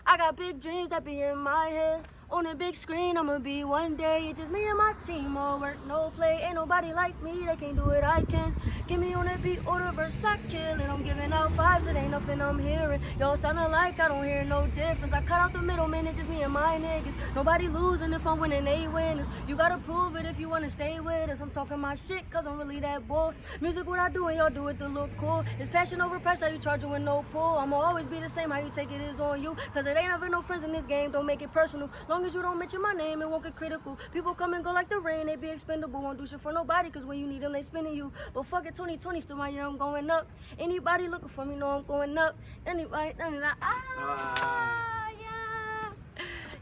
I got big dreams that be in my head. On a big screen, I'ma be one day. It's just me and my team, all work, no play. Ain't nobody like me, they can't do it, I can. Give me on that beat or the verse, I kill it. I'm giving out vibes, it ain't nothing I'm hearing. Y'all sounding like I don't hear no difference. I cut out the middle, man, it's just me and my niggas. Nobody losing if I'm winning, they winners. You gotta prove it if you wanna stay with us. I'm talking my shit, cause I'm really that boy. Music what I do and y'all do it to look cool. It's passion over price, how you charging with no pull. I'ma always be the same, how you take it is on you. Cause it ain't ever no friends in this game, don't make it personal. Long as you don't mention my name, it won't get critical. People come and go like the rain, they be expendable. Won't do shit for nobody, cause when you need them, they spinning you. But fuck it, 2020 still my year, I'm going up. Anybody looking for me, know I'm going up. Anybody, yeah.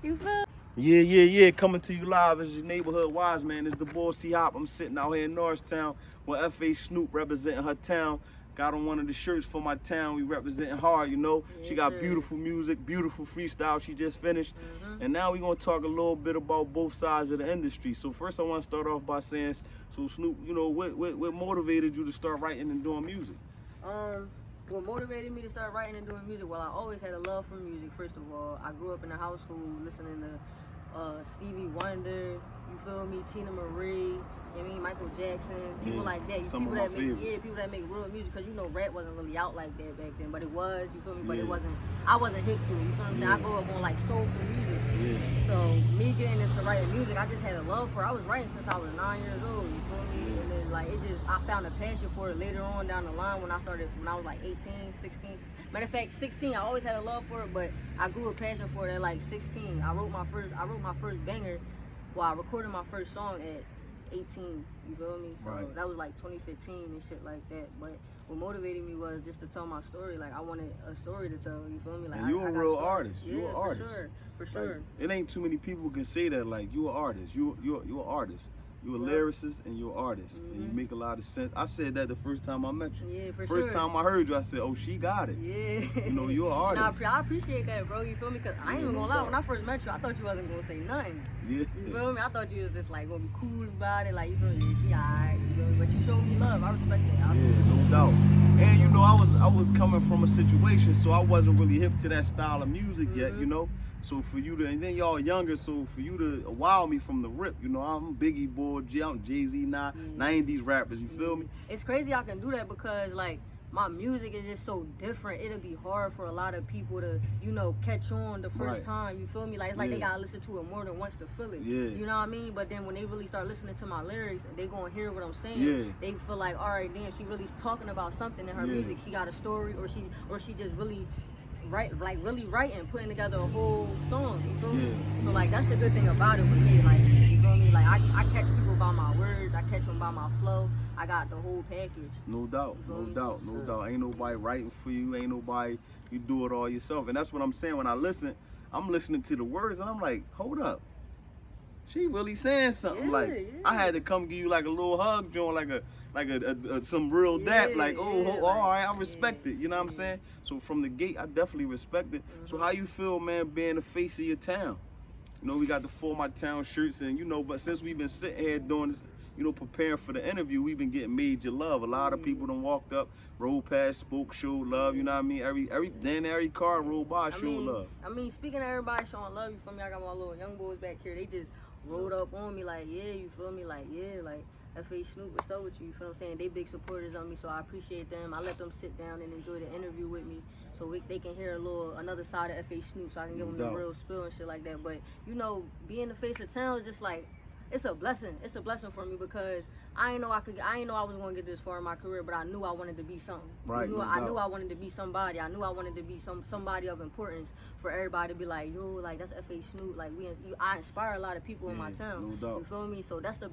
You feel? Yeah. Coming to you live as your neighborhood wise man. It's the boy C-Hop. I'm sitting out here in Norristown with Fhsnoop representing her town. Got on one of the shirts for my town. We representing hard, you know. She got beautiful music, beautiful freestyle she just finished. And now we're going to talk a little bit about both sides of the industry. So first I want to start off by saying, so Snoop, you know, what motivated you to start writing and doing music? What motivated me to start writing and doing music? Well, I always had a love for music, first of all. I grew up in a household listening to Stevie Wonder, you feel me, Tina Marie, I mean, Michael Jackson, people like that. People that make real music, because you know rap wasn't really out like that back then, but it was, you feel me, but it wasn't, I wasn't hip to it, you feel what I'm saying? I grew up on like soulful music. So me getting into writing music, I just had a love for it. I was writing since I was 9 years old, you feel me? And then like it just, I found a passion for it later on down the line when I was like 18, 16. Matter of fact, 16, I always had a love for it, but I grew a passion for it at like 16. I wrote my first banger, I recorded my first song at 18, you feel me? So that was like 2015 and shit like that. But what motivated me was just to tell my story. Like I wanted a story to tell, you feel me? Like, and you're a real artist. Yeah, you're an artist. For sure. Like, it ain't too many people can say that, like, you're an artist. You're an artist. You're a lyricist and you're an artist. And you make a lot of sense. I said that the first time I met you. Yeah, for First time I heard you, I said, oh, she got it. Yeah. You know, you're an artist. I appreciate that, bro. You feel me? Because I ain't even gonna lie. When I first met you, I thought you wasn't gonna say nothing. Yeah. You feel me? I thought you was just like gonna be cool about it. Like, you feel me? She alright. You feel me? But you showed me love. I respect that. No doubt. And you know, I was coming from a situation, so I wasn't really hip to that style of music yet, you know. So for you to, and then y'all younger, so for you to wow me from the rip, you know, I'm Biggie boy, I'm Jay-Z now, 90s rappers, you feel me? It's crazy I can do that because, like, my music is just so different. It'll be hard for a lot of people to, you know, catch on the first time, you feel me? Like, it's like they gotta listen to it more than once to feel it. You know what I mean? But then when they really start listening to my lyrics, they gonna hear what I'm saying. They feel like, all right, damn, she really talking about something in her music. She got a story, or she just really really writing, putting together a whole song, you feel me? So like that's the good thing about it with me, like, you feel me? Like I catch people by my words, I catch them by my flow, I got the whole package. No doubt. Ain't nobody writing for you, ain't nobody, you do it all yourself. And that's what I'm saying when I listen, I'm listening to the words and I'm like, hold up. She really saying something. I had to come give you like a little hug, John, like some real dap, like, all right, I respect it. You know what I'm saying? So from the gate, I definitely respect it. So how you feel, man, being the face of your town? You know, we got the For My Town shirts, and you know, but since we've been sitting here doing this, you know, preparing for the interview, we've been getting major love. A lot of people done walked up, rolled past, spoke, showed love. You know what I mean? Every car rolled by, showed love. I mean, speaking of everybody showing love, you feel me? I got my little young boys back here. They just rolled up on me like, yeah, you feel me? Like, yeah, like, Fhsnoop, what's up with you? You feel what I'm saying? They big supporters of me, so I appreciate them. I let them sit down and enjoy the interview with me, so they can hear another side of Fhsnoop, so I can give them the real spill and shit like that. But you know, being the face of town is just like, it's a blessing. It's a blessing for me because I ain't know I was gonna get this far in my career, but I knew I wanted to be something. I knew I wanted to be somebody. I knew I wanted to be somebody of importance for everybody to be like, yo, like that's Fhsnoop. Like I inspire a lot of people in my town. No doubt. You feel me? So that's the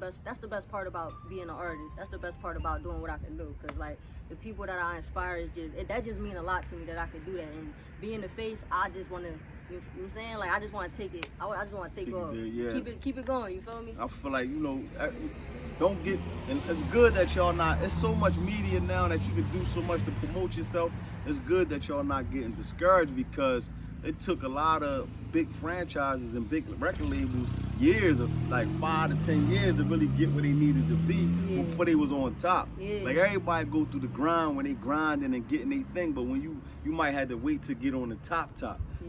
best part about being an artist. That's the best part about doing what I can do. Cause like the people that I inspire that just mean a lot to me that I could do that. And being the face, I just wanna. You know what I'm saying? Like, I just want to take it. I just want to take off. Keep it going. You feel me? I feel like, you know, don't get, and it's good that y'all not, it's so much media now that you can do so much to promote yourself. It's good that y'all not getting discouraged because it took a lot of big franchises and big record labels years of like 5 to 10 years to really get where they needed to be before they was on top. Like everybody go through the grind when they grinding and getting their thing, but when you might have to wait to get on the top.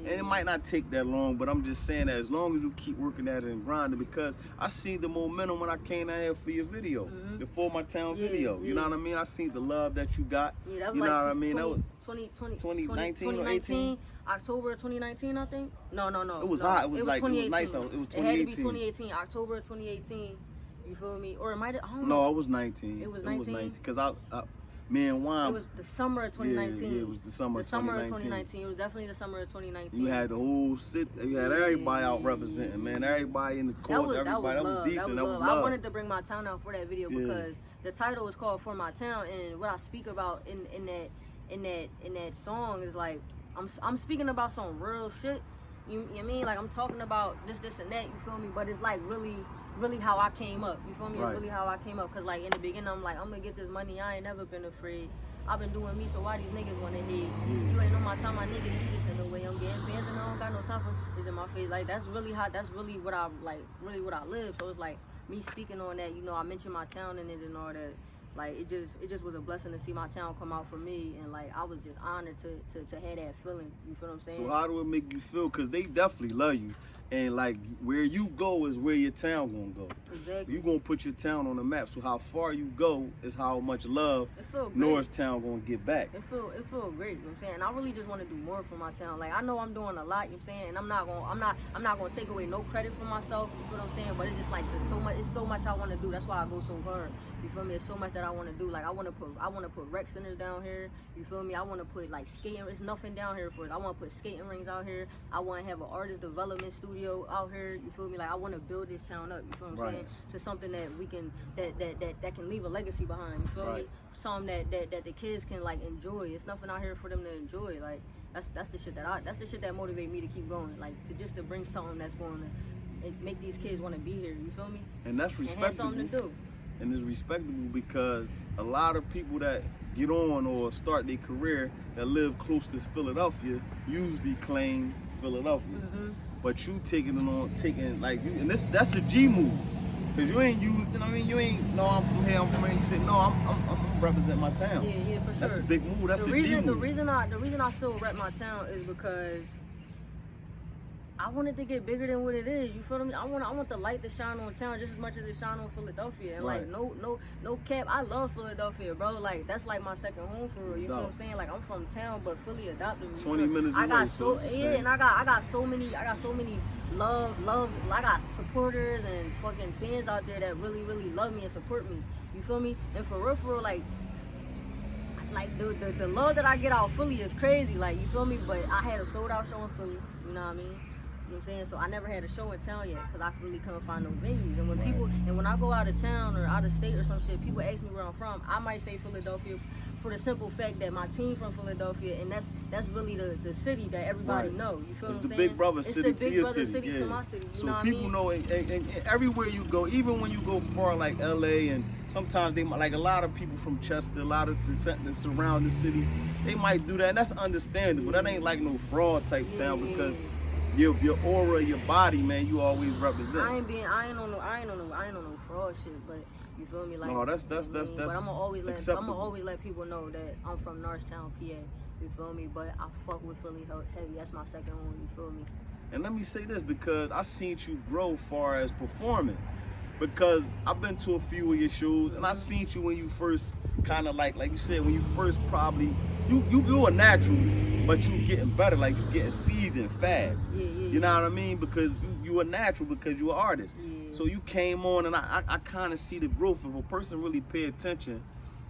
And it might not take that long, but I'm just saying that as long as you keep working at it and grinding, because I seen the momentum when I came out here for your video, the For My Town video. You know what I mean? I seen the love that you got. That was you like know what I mean? 2019, October 2019, I think. No. It was hot. It was like 2018. It was nice out. It was 2018. It had to be 2018, October 2018. You feel me? Or it might have, I don't know. No, it was 19. It was 19? Because me and Juan. It was the summer of 2019. Yeah, it was the summer of 2019. It was definitely the summer of 2019. You had the whole city. You had everybody out representing, man. Everybody in the course. Everybody. That was decent. That was love. I wanted to bring my town out for that video because the title is called For My Town, and what I speak about in that song is like I'm speaking about some real shit. You know what I mean? Like I'm talking about this and that. You feel me? But it's like really how I came up. You feel me? It's really how I came up. Cause like in the beginning, I'm like, I'm gonna get this money. I ain't never been afraid. I've been doing me, so why these niggas wanna hate? You ain't on my time, my nigga. You just in the way. I'm getting fans and I don't got no time for this in my face. Like that's really what I like, really what I live. So it's like me speaking on that. You know, I mentioned my town in it and all that. Like it just was a blessing to see my town come out for me, and like I was just honored to have that feeling. You feel what I'm saying? So how do it make you feel? Cause they definitely love you, and like where you go is where your town gonna go. Exactly. You gonna put your town on the map. So how far you go is how much love Norristown gonna get back. It feel great. You know what I'm saying? And I really just want to do more for my town. Like I know I'm doing a lot. You know what I'm saying? And I'm not gonna take away no credit for myself. You feel what I'm saying? But it's just like it's so much I want to do. That's why I go so hard. You feel me? It's so much that I want to do. Like I want to put rec centers down here. You feel me? I want to put like skating. There's nothing down here for it. I want to put skating rings out here. I want to have an artist development studio out here. You feel me? Like I want to build this town up. You feel what I'm saying? To something that we can that can leave a legacy behind. You feel me? Something that the kids can like enjoy. It's nothing out here for them to enjoy. Like that's the shit that motivate me to keep going. Like to bring something that's going to make these kids want to be here. You feel me? And that's respectable. And have something to do. And it's respectable because a lot of people that get on or start their career that live close to Philadelphia usually claim Philadelphia. But you taking like you, and that's a G move. Cause you ain't used, you know what I mean? You ain't, no, I'm from here. You said, no, I'm representing my town. Yeah, for sure. That's a big move. That's a G move. The reason I still rep my town is because I want it to get bigger than what it is. You feel me? I want the light to shine on town just as much as it shine on Philadelphia. And like no cap, I love Philadelphia, bro. Like that's like my second home for real. You feel what I'm saying? Like I'm from town, but Philly adopted me. 20 minutes away. And I got so many love. I got supporters and fucking fans out there that really love me and support me. You feel me? And for real, like the love that I get out of Philly is crazy. Like you feel me? But I had a sold out show in Philly. You know what I mean? You know what I'm saying? So I never had a show in town yet because I really couldn't find no venues. And when I go out of town or out of state or some shit, people ask me where I'm from. I might say Philadelphia for the simple fact that my team from Philadelphia, and that's really the city that everybody know. You feel what I'm saying? It's the big brother city to your city. It's the big brother city to my city. You so know what people I mean? know, and everywhere you go, even when you go far like LA, and sometimes they might, like a lot of people from Chester, a lot of the surrounding cities, they might do that, and that's understandable. That ain't like no fraud type town because your aura, your body, man, you always represent. I ain't on no fraud shit, but you feel me? Like no, that's. But I'm gonna always let people know that I'm from Norristown, PA. You feel me? But I fuck with Philly heavy. That's my second home. You feel me? And let me say this because I seen you grow far as performing. Because I've been to a few of your shows and I seen you when you first kind of like you said, when you first probably you a natural, but you getting better, like you getting seasoned fast. You know what I mean? Because you a natural, because you an artist. So you came on and I kind of see the growth. If a person really pay attention,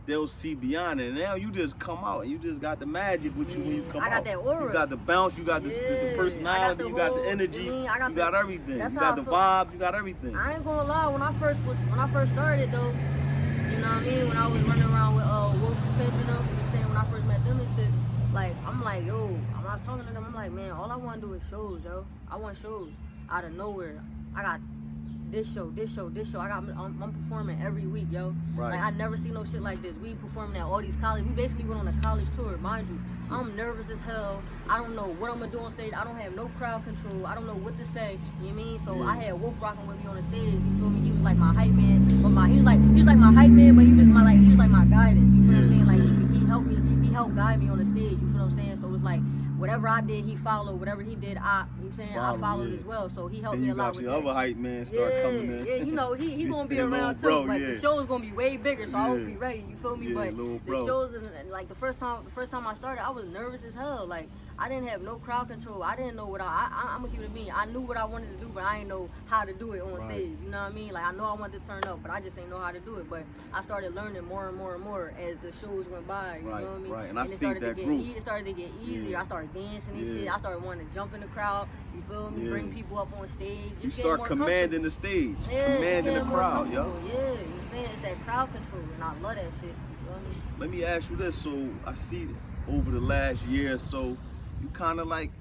they'll see beyond it. And now you just come out and you just got the magic with you when you come out. I got that aura. You got the bounce, you got the personality, you got the energy, you got everything. You got the vibes, you got everything. I ain't gonna lie, when I first started though, you know what I mean? When I was running around with Wolf Pimp, you know what I'm saying? When I first met them and shit, like I'm like, yo, when I was talking to them, I'm like, man, all I wanna do is shows, yo. I want shows out of nowhere. I got this show. I'm performing every week, yo. Right. Like I never see no shit like this. We performing at all these colleges. We basically went on a college tour, mind you. I'm nervous as hell. I don't know what I'm gonna do on stage. I don't have no crowd control. I don't know what to say. You know what I mean? So I had Wolf rocking with me on the stage. You feel me? He was like my hype man, but he was like my hype man, but he was my guidance. You feel what I'm saying? Like he helped me. He helped guide me on the stage. You feel what I'm saying? So it's like whatever I did, he followed. Whatever he did, I followed as well. So he helped me a lot with that. Your other hype man start coming in. Yeah, you know, he gonna be around too. Bro, but the show is gonna be way bigger, so I will be ready. You feel me? Yeah, but the shows, like the first time I started, I was nervous as hell. Like I didn't have no crowd control. I didn't know what I'm gonna keep it being. I knew what I wanted to do, but I didn't know how to do it on stage. You know what I mean? Like I know I wanted to turn up, but I just didn't know how to do it. But I started learning more and more and more as the shows went by. You know what I mean? Right. And I see that growth. It started to get easier. Yeah. I started dancing and shit. I started wanting to jump in the crowd. You feel me? Bring people up on stage. You start commanding the stage, commanding the crowd, yo. Yeah, you know what I'm saying? It's that crowd control, and I love that shit. You feel me? Let me ask you this. So I see over the last year or so, you kind of like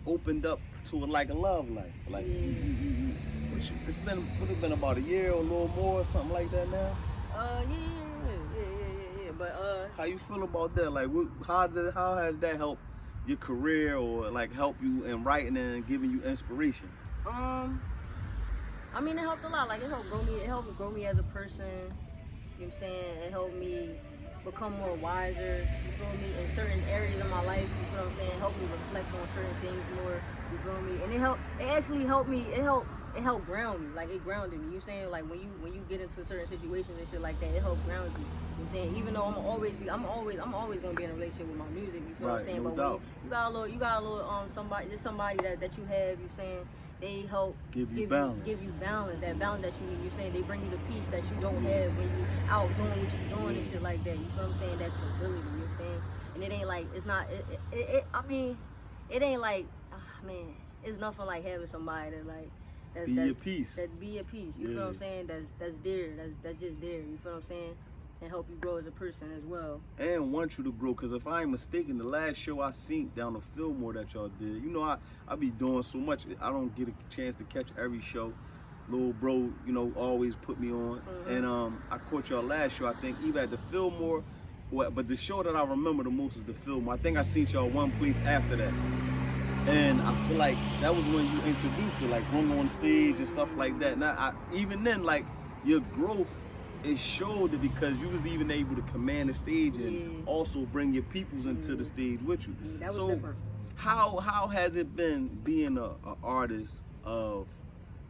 opened up to a love life. Like it's been about a year or a little more, something like that now. Yeah. But how you feel about that? Like, how has that helped your career, or like help you in writing and giving you inspiration? I mean, it helped a lot. Like it helped grow me as a person. You know what I'm saying? It helped me become more wiser, you feel me, in certain areas of my life, you feel what I'm saying? Help me reflect on certain things more, you feel me? And it actually helped me, it helped ground me, like it grounded me, you know what I'm saying? Like when you get into certain situations and shit like that, it helped ground you, you know what I'm saying? Even though I'm always gonna be in a relationship with my music, you feel what I'm saying? No but doubt. when you got a little somebody that you have, you know what I'm saying? They help give you balance, that balance that you need. You're saying they bring you the peace that you don't have when you out doing what you're doing and shit like that. You feel what I'm saying? That's stability. You know what I'm saying? And it ain't like I mean, it ain't like man, it's nothing like having somebody that be your peace. That be your peace. You feel what I'm saying? That's there. That's just there. You feel what I'm saying? And help you grow as a person as well. And want you to grow, because if I ain't mistaken, the last show I seen down the Fillmore that y'all did, you know, I be doing so much, I don't get a chance to catch every show. Little bro, you know, always put me on. And I caught y'all last show, I think, either at the Fillmore, but the show that I remember the most is the Fillmore. I think I seen y'all one place after that. And I feel like that was when you introduced it, like going on stage and stuff like that. Now, even then, like, your growth, it showed it because you was even able to command the stage and also bring your peoples into the stage with you. That was different. How has it been being an artist of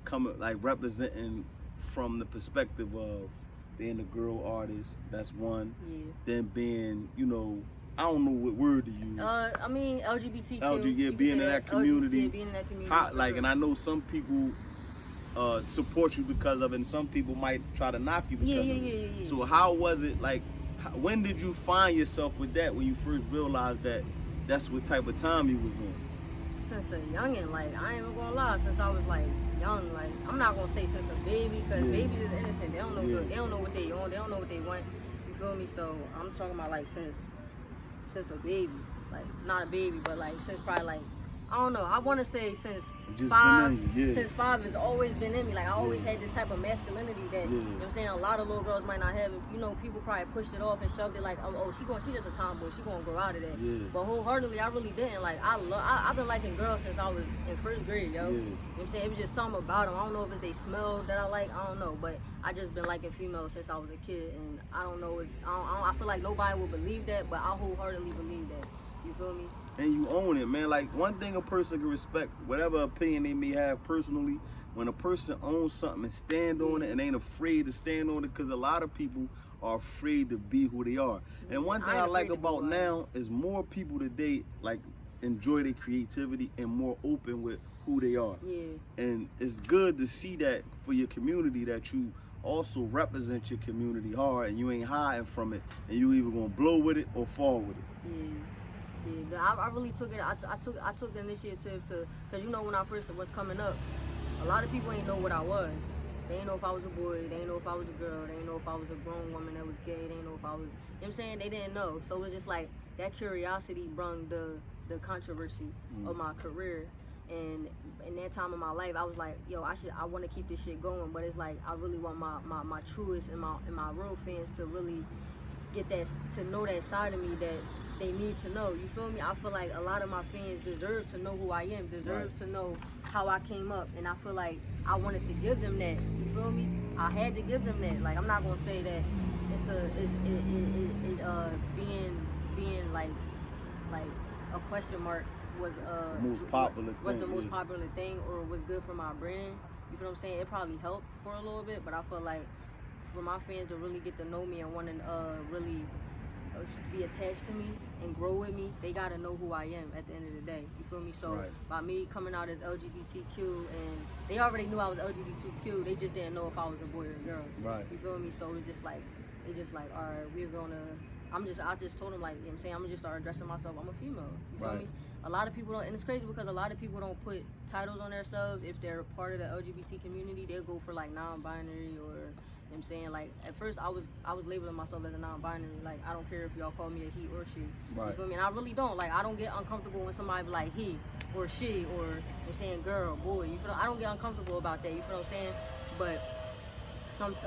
coming, like representing from the perspective of being a girl artist? That's one. Then being, you know, I don't know what word to use. I mean LGBTQ. Being in that community. Being in that community. How, like, and I know some people support you because of it, and some people might try to knock you because of it. Yeah. So how was it, like, when did you find yourself with that, when you first realized that that's what type of time you was on? Since a youngin', like, I ain't even gonna lie, since I was like young, like, I'm not gonna say since a baby, because babies is innocent, they don't know they don't know what they on, they don't know what they want, you feel me? So I'm talking about like since a baby, like not a baby, but like since probably like, I don't know, I want to say since Just 5, you, since 5 has always been in me. Like I always had this type of masculinity that, you know what I'm saying, a lot of little girls might not have. You know, people probably pushed it off and shoved it like, oh, she just a tomboy, she gonna grow out of that. But wholeheartedly, I really didn't. Like I've been liking girls since I was in 1st grade, yo. You know what I'm saying? It was just something about them. I don't know if it's they smell that I like, I don't know, but I just been liking females since I was a kid, and I don't know, I feel like nobody will believe that, but I wholeheartedly believe that. You feel me? And you own it, man. Like, one thing a person can respect, whatever opinion they may have personally, when a person owns something and stand on it and ain't afraid to stand on it, because a lot of people are afraid to be who they are. And one thing I like about now is more people today, like, enjoy their creativity and more open with who they are. And it's good to see that for your community, that you also represent your community hard and you ain't hiding from it, and you either gonna blow with it or fall with it. Yeah, I really took it. I took the initiative to, because you know, when I first was coming up, a lot of people ain't know what I was. They ain't know if I was a boy. They ain't know if I was a girl. They ain't know if I was a grown woman that was gay. They ain't know if I was, you know what I'm saying? They didn't know. So it was just like that curiosity brung the controversy of my career. And in that time of my life, I was like, yo, I want to keep this shit going, but it's like I really want my truest and my real fans to really get that, to know that side of me that they need to know. You feel me? I feel like a lot of my fans deserve to know who I am, deserve to know how I came up, and I feel like I wanted to give them that. You feel me? I had to give them that. Like, I'm not gonna say that it's being like a question mark was the most popular the most popular thing or was good for my brand. You feel what I'm saying? It probably helped for a little bit, but I feel like for my fans to really get to know me and want to really be attached to me and grow with me, they gotta know who I am at the end of the day. You feel me? So by me coming out as LGBTQ, and they already knew I was LGBTQ, they just didn't know if I was a boy or a girl. Right. You feel me? So it's just like, all right, we're gonna. I just told them, like, you know what I'm saying, I'm gonna just start addressing myself. I'm a female. You feel me? A lot of people don't, and it's crazy because a lot of people don't put titles on themselves if they're part of the LGBT community. They'll go for like non-binary, or, you know what I'm saying, like at first I was labeling myself as a non-binary. Like, I don't care if y'all call me a he or she. You feel me? And I really don't. Like, I don't get uncomfortable when somebody be like he or she, or, you know what I'm saying, girl, boy. You feel? I don't get uncomfortable about that. You feel what I'm saying? But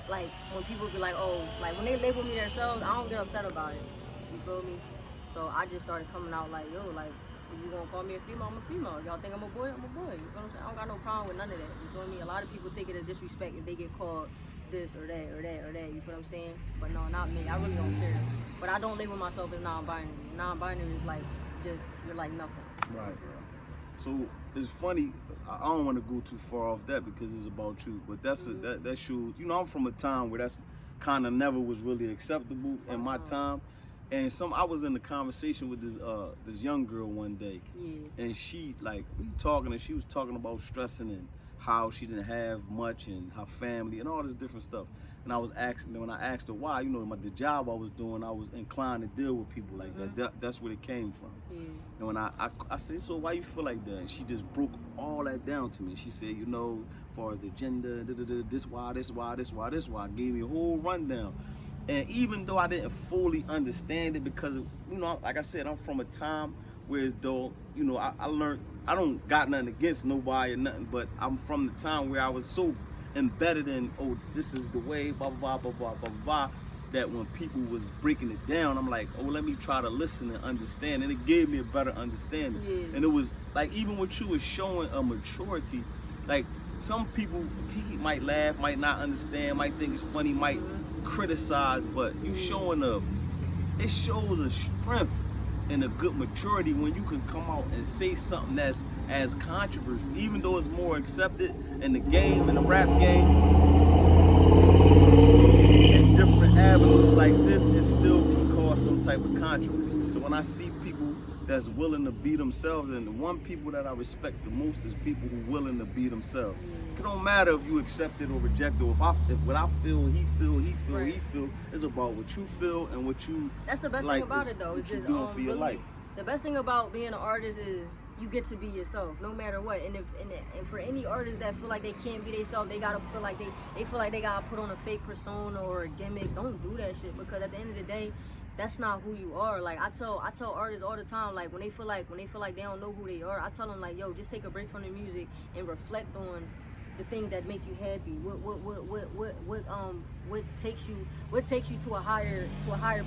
like when people be like, oh, like when they label me themselves, I don't get upset about it. You feel me? So I just started coming out like, yo, like, if you gonna call me a female, I'm a female. If y'all think I'm a boy, I'm a boy. You feel what I'm saying? I don't got no problem with none of that. You feel me? A lot of people take it as disrespect if they get called this or that or that or that. You feel what I'm saying? But no, not me. I really don't care. But I don't label myself as non-binary. Non-binary is like just, you're like nothing. Right. So it's funny. I don't want to go too far off that because it's about you. But that's that shows. You know, I'm from a time where that's kind of never was really acceptable in my time. And I was in a conversation with this young girl one day, and she we talking, and she was talking about stressing and how she didn't have much and her family and all this different stuff. And I was asking, when I asked her why, you know, the job I was doing, I was inclined to deal with people like that. That's where it came from. And when I said, so why you feel like that? And she just broke all that down to me. She said, you know, as far as the gender, this why, gave me a whole rundown. And even though I didn't fully understand it, because, you know, like I said, I'm from a time where as though, you know, I learned, I don't got nothing against nobody or nothing, but I'm from the time where I was so embedded in, oh, this is the way, blah, blah, blah, blah, blah, blah, that when people was breaking it down, I'm like, oh, let me try to listen and understand. And it gave me a better understanding. And it was like, even what you was showing a maturity, like some people might laugh, might not understand, might think it's funny, might criticize, but you showing it shows a strength and a good maturity when you can come out and say something that's as controversial, even though it's more accepted in the game, in the rap game, in different avenues like this, it still can cause some type of controversy. So when I see people that's willing to be themselves, and the one people that I respect the most is people who willing to be themselves. It don't matter if you accept it or reject it. If what I feel, he feel. It's about what you feel and what you. That's the best thing about it, though. What you doing for your life. The best thing about being an artist is you get to be yourself, no matter what. And and for any artists that feel like they can't be themselves, they gotta feel like they feel like they gotta put on a fake persona or a gimmick. Don't do that shit, because at the end of the day, that's not who you are. Like I tell artists all the time, like when they feel like they don't know who they are, I tell them like, yo, just take a break from the music and reflect on the things that make you happy. What takes you to a higher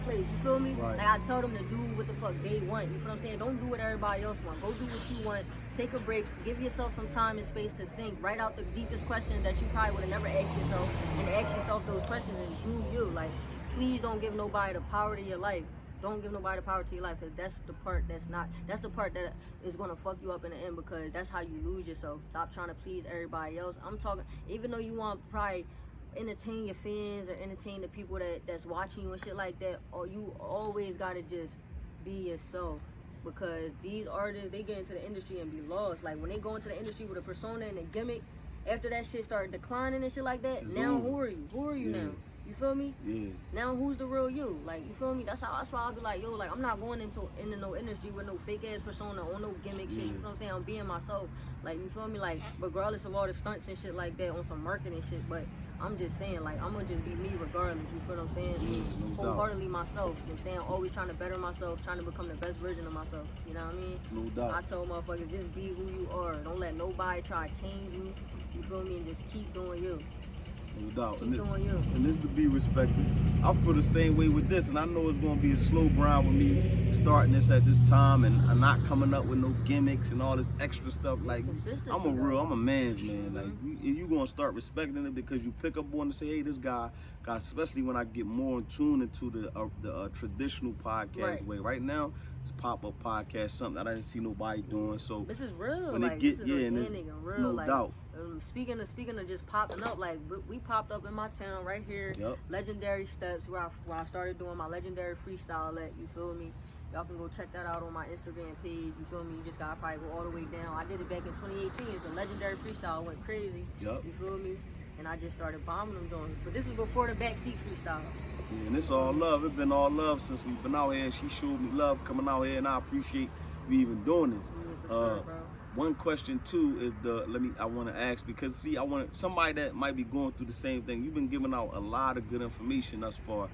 place. You feel me? Right. Like I tell them to do what the fuck they want. You feel what I'm saying? Don't do what everybody else want. Go do what you want. Take a break. Give yourself some time and space to think. Write out the deepest questions that you probably would have never asked yourself, and ask yourself those questions and do you. Like, please don't give nobody the power to your life. Don't give nobody the power to your life, because that's the part that is gonna fuck you up in the end, because that's how you lose yourself. Stop trying to please everybody else. I'm talking, even though you want to probably entertain your fans or entertain the people that's watching you and shit like that, or you always gotta just be yourself. Because these artists, they get into the industry and be lost. Like when they go into the industry with a persona and a gimmick, after that shit start declining and shit like that, now who are you? Who are you now? You feel me? Yeah. Now who's the real you? Like, you feel me? That's why I'll be like, yo, like, I'm not going into no industry with no fake ass persona or no gimmick shit. You feel what I'm saying? I'm being myself. Like, you feel me? Like, regardless of all the stunts and shit like that on some marketing shit. But I'm just saying, like, I'm gonna just be me regardless. You feel what I'm saying? Yeah, no Wholeheartedly myself. You know what I'm saying? Always trying to better myself, trying to become the best version of myself. You know what I mean? No doubt. I told motherfuckers, just be who you are. Don't let nobody try to change you. You feel me? And just keep doing you. No doubt. Keep doing you. And this to be respected. I feel the same way with this, and I know it's gonna be a slow grind with me starting this at this time, and I'm not coming up with no gimmicks and all this extra stuff. Like, I'm a man's man. Like, you gonna start respecting it because you pick up on to say, hey, this guy, especially when I get more in tune into the traditional podcast way. Right now, it's pop-up podcast, something that I didn't see nobody doing. So this is real. When like, this is organic and real. No like, doubt. Speaking of just popping up, like we popped up in my town right here. Yep. Legendary Steps, where I started doing my legendary freestyle at. You feel me? Y'all can go check that out on my Instagram page. You feel me? You just gotta probably go all the way down. I did it back in 2018. It's a legendary freestyle. Went crazy. Yep. You feel me? And I just started bombing them joints. But this was before the backseat freestyle. Yeah, and it's all love. It's been all love since we've been out here. She showed me love coming out here, and I appreciate you even doing this. Yeah, for sure, bro. One question too is I want to ask, because see, I want somebody that might be going through the same thing. You've been giving out a lot of good information thus far,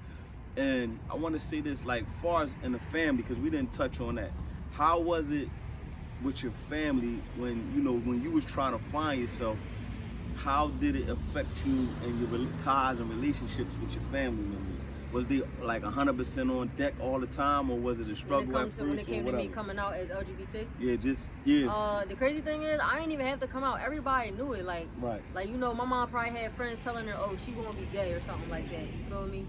and I want to say this, like, far as in the family, because we didn't touch on that. How was it with your family when you was trying to find yourself? How did it affect you and your ties and relationships with your family members? Was they like 100% on deck all the time, or was it a struggle at first? When it came to me coming out as LGBT? Yeah, the crazy thing is, I didn't even have to come out. Everybody knew it. Like, right. Like, my mom probably had friends telling her, oh, she gonna be gay or something like that. You feel me?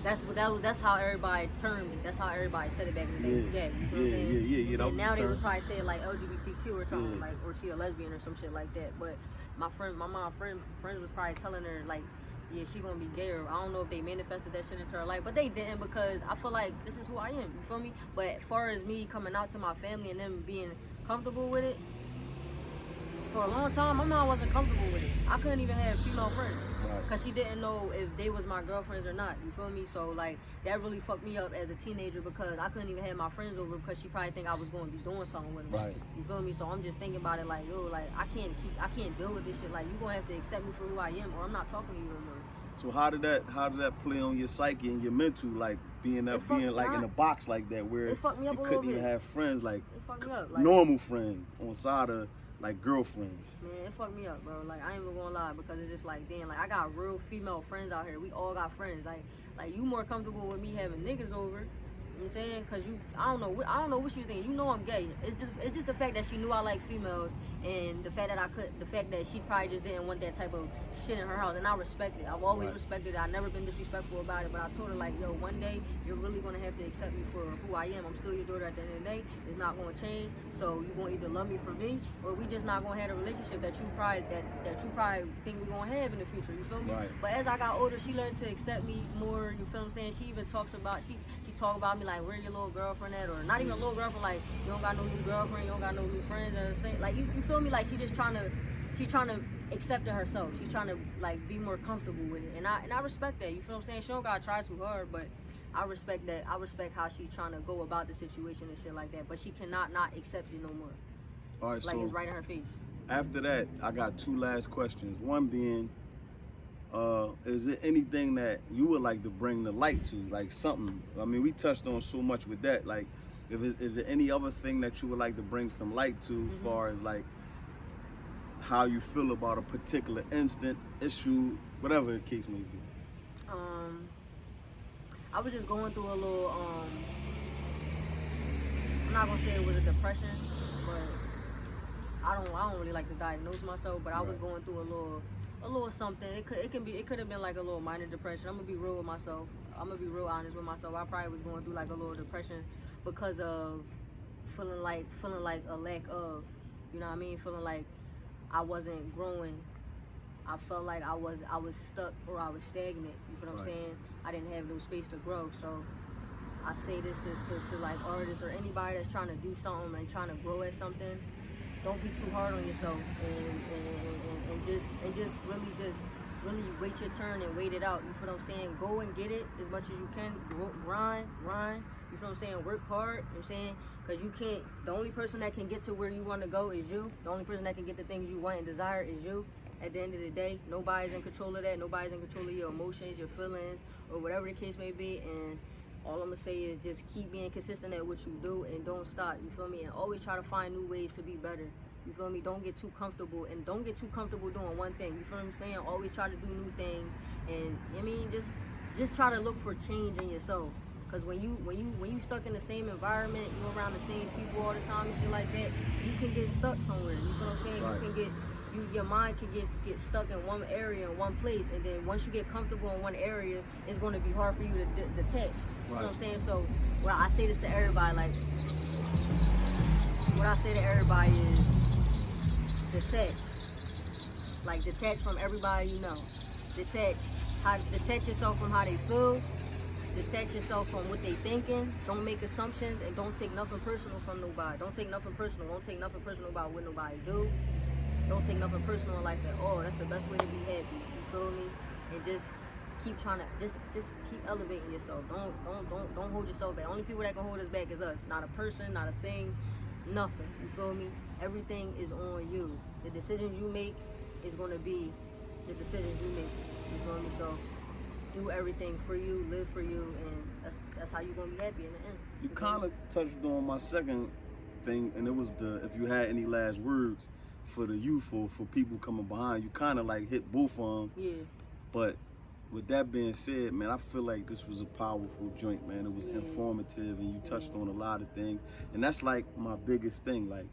That's how everybody termed it. That's how everybody said it back in the day. Yeah, you feel what I'm saying? Now they would probably say it like LGBTQ or something, like, or she a lesbian or some shit like that. But my mom friends was probably telling her like, yeah, she gonna be gay, or I don't know if they manifested that shit into her life, but they didn't, because I feel like this is who I am, you feel me? But as far as me coming out to my family and them being comfortable with it, for a long time, my mom wasn't comfortable with it. I couldn't even have female friends, because she didn't know if they was my girlfriends or not, you feel me? So, like, that really fucked me up as a teenager, because I couldn't even have my friends over, because she probably think I was going to be doing something with them. Right. You feel me? So I'm just thinking about it like, yo, like, I can't deal with this shit. Like, you gonna have to accept me for who I am, or I'm not talking to you no more. So how did that play on your psyche and your mental, like being like in a box like that, where it fucked me up you a couldn't little even bit. have friends, like, It fucked me up, like, normal friends on side of like girlfriends? Man, it fucked me up, bro. Like, I ain't even gonna lie, because it's just like, damn, like, I got real female friends out here. We all got friends. Like you more comfortable with me having niggas over. You know what I'm saying? Because I don't know what you think. You know I'm gay. It's just the fact that she knew I like females, and the fact that she probably just didn't want that type of shit in her house, and I respect it. I've always respected it. I've never been disrespectful about it, but I told her, like, yo, one day you're really gonna have to accept me for who I am. I'm still your daughter at the end of the day. It's not gonna change. So you're gonna either love me for me, or we just not gonna have a relationship that you probably think we're gonna have in the future. You feel me? Right. But as I got older, she learned to accept me more. You feel what I'm saying? She even talks about she talk about me like, where your little girlfriend at, or not even a little girlfriend, like, you don't got no new girlfriend, you don't got no new friends, like, you feel me? Like, she's trying to accept it herself. She's trying to, like, be more comfortable with it, and I respect that. You feel what I'm saying? She don't gotta try too hard, but I respect that. I respect how she's trying to go about the situation and shit like that. But she cannot not accept it no more. All right, like, so it's right in her face. After that, I got two last questions. One being, is there anything that you would like to bring the light to, like something? I mean, we touched on so much with that. Like, is there any other thing that you would like to bring some light to, as far as like how you feel about a particular instant, issue, whatever the case may be? I was just going through a little, I'm not gonna say it was a depression, but I don't really like to diagnose myself, but I was going through a little something. It could have been like a little minor depression. I'm gonna be real with myself. I'm gonna be real honest with myself. I probably was going through like a little depression because of feeling like a lack of, you know what I mean? Feeling like I wasn't growing. I felt like I was stuck, or I was stagnant. You feel what I'm saying? I didn't have no space to grow. So I say this to like artists or anybody that's trying to do something and trying to grow at something. Don't be too hard on yourself, and just really just really wait your turn and wait it out. You feel what I'm saying? Go and get it as much as you can. Grind. You feel what I'm saying? Work hard. You know what I'm saying? Because you can't, the only person that can get to where you want to go is you. The only person that can get the things you want and desire is you. At the end of the day, nobody's in control of that. Nobody's in control of your emotions, your feelings, or whatever the case may be. And all I'm going to say is just keep being consistent at what you do and don't stop. You feel me? And always try to find new ways to be better. You feel me? Don't get too comfortable, and don't get too comfortable doing one thing. You feel what I'm saying? Always try to do new things, and I mean, just try to look for change in yourself. Cause when you stuck in the same environment, you around the same people all the time and shit like that, you can get stuck somewhere. You feel what I'm saying? Right. You can get your mind can get stuck in one area, in one place, and then once you get comfortable in one area, it's going to be hard for you to detach. You know what I'm saying? So, well, I say this to everybody, like, what I say to everybody is detach. Like, detach from everybody you know. Detach yourself from how they feel. Detach yourself from what they thinking. Don't make assumptions, and don't take nothing personal from nobody. Don't take nothing personal. Don't take nothing personal about what nobody do. Don't take nothing personal in life at all. That's the best way to be happy. You feel me? And just keep trying to just keep elevating yourself. Don't hold yourself back. Only people that can hold us back is us. Not a person, not a thing, nothing. You feel me? Everything is on you. The decisions you make is gonna be the decisions you make. You feel me? So do everything for you, live for you, and that's how you're gonna be happy in the end. You kind of touched on my second thing, and it was if you had any last words for the youth or for people coming behind. You kind of like hit both of them. Yeah. But with that being said, man, I feel like this was a powerful joint, man. It was informative, and you touched on a lot of things, and that's like my biggest thing. Like,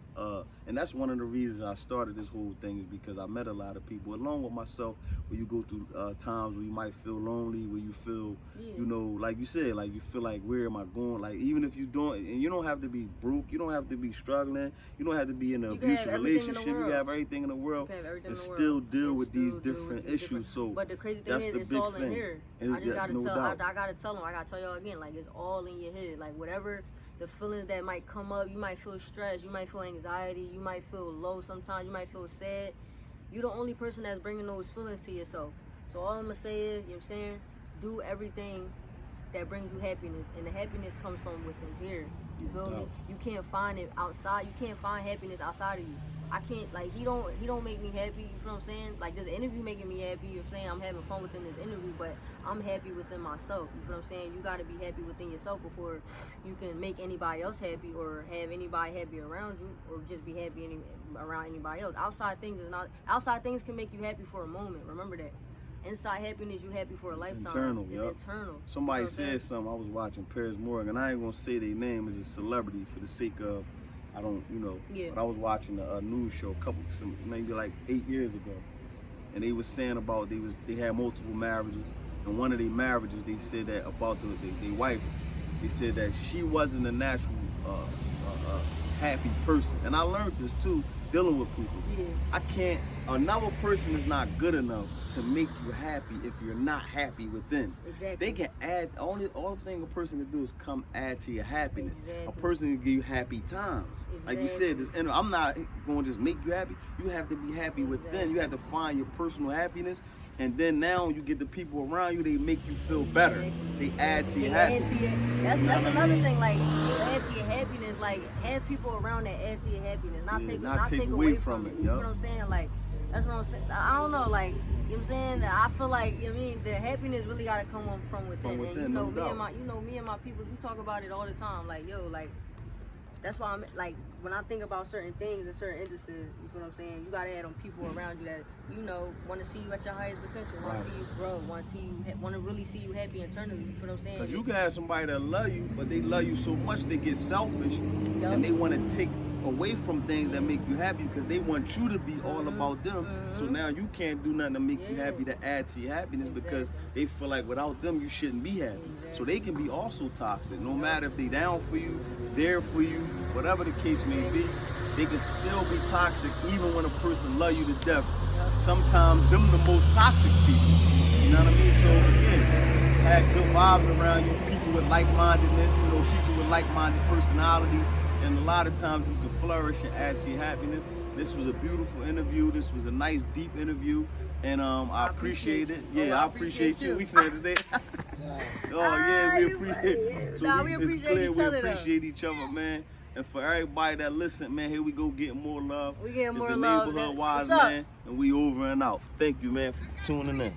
and that's one of the reasons I started this whole thing, is because I met a lot of people, along with myself, where you go through times where you might feel lonely, where you feel, you know, like you said, like you feel like, where am I going? Like, even if you don't, and you don't have to be broke, you don't have to be struggling, you don't have to be in an abusive relationship, you can have everything in the world, and still deal with these different issues. So, but the crazy thing is, it's all in here. I just gotta tell, I gotta tell them, I gotta tell y'all again, like, it's all in your head. Like, whatever the feelings that might come up, you might feel stress, you might feel anxiety, you might feel low sometimes, you might feel sad. You're the only person that's bringing those feelings to yourself. So all I'm gonna say is, you know what I'm saying, do everything that brings you happiness, and the happiness comes from within here. You feel me? You can't find it outside. You can't find happiness outside of you. I can't, like, he don't make me happy, you feel what I'm saying? Like, this interview making me happy, you know what I'm saying? I'm having fun within this interview, but I'm happy within myself, you feel what I'm saying? You gotta be happy within yourself before you can make anybody else happy, or have anybody happy around you, or just be happy around anybody else. Outside things can make you happy for a moment, remember that. Inside happiness, you happy for a lifetime. Internal, it's internal. Somebody said something, I was watching Piers Morgan, I ain't gonna say their name as a celebrity for the sake of, I don't, you know, but I was watching a news show maybe like 8 years ago, and they was saying about they had multiple marriages, and one of their marriages, they said that about their wife, they said that she wasn't a natural happy person, and I learned this too, dealing with people. Another person is not good enough to make you happy if you're not happy within. Exactly. They can add, all the thing a person can do is come add to your happiness. Exactly. A person can give you happy times. Like you said, I'm not going to just make you happy. You have to be happy within. You have to find your personal happiness. And then now you get the people around you, they make you feel better. They add to your happiness. That's another thing, like, you add to your happiness, like, have people around that add to your happiness, not take away from it. You know what I'm saying? Like, that's what I'm saying. I don't know, like, you know what I'm saying? I feel like, you know what I mean, the happiness really gotta come from within. And you know, me and my people, we talk about it all the time. Like, yo, like, that's why I'm like, when I think about certain things in certain instances, you feel what I'm saying? You gotta add on people around you that, you know, want to see you at your highest potential, want to see you grow, want to really see you happy internally. You feel what I'm saying? Because you can have somebody that love you, but they love you so much they get selfish, and they want to take away from things that make you happy because they want you to be all about them. So now you can't do nothing to make you happy, to add to your happiness, because they feel like without them you shouldn't be happy. So they can be also toxic. No matter if they down for you, there for you, whatever the case may be, they can still be toxic even when a person love you to death. Sometimes them the most toxic people. You know what I mean? So again, have good vibes around you, people with like-mindedness, you know, people with like-minded personalities. And a lot of times you can flourish and add to your happiness. This was a beautiful interview. This was a nice, deep interview. And I appreciate it. Yeah, I appreciate you. you. We said today. Oh yeah, we appreciate it. So Nah, we appreciate each other, we appreciate each other, man. And for everybody that listen, man, here we go getting more love. We getting more the love. Neighborhood Wise What's up? Man, and we over and out. Thank you, man, for tuning in.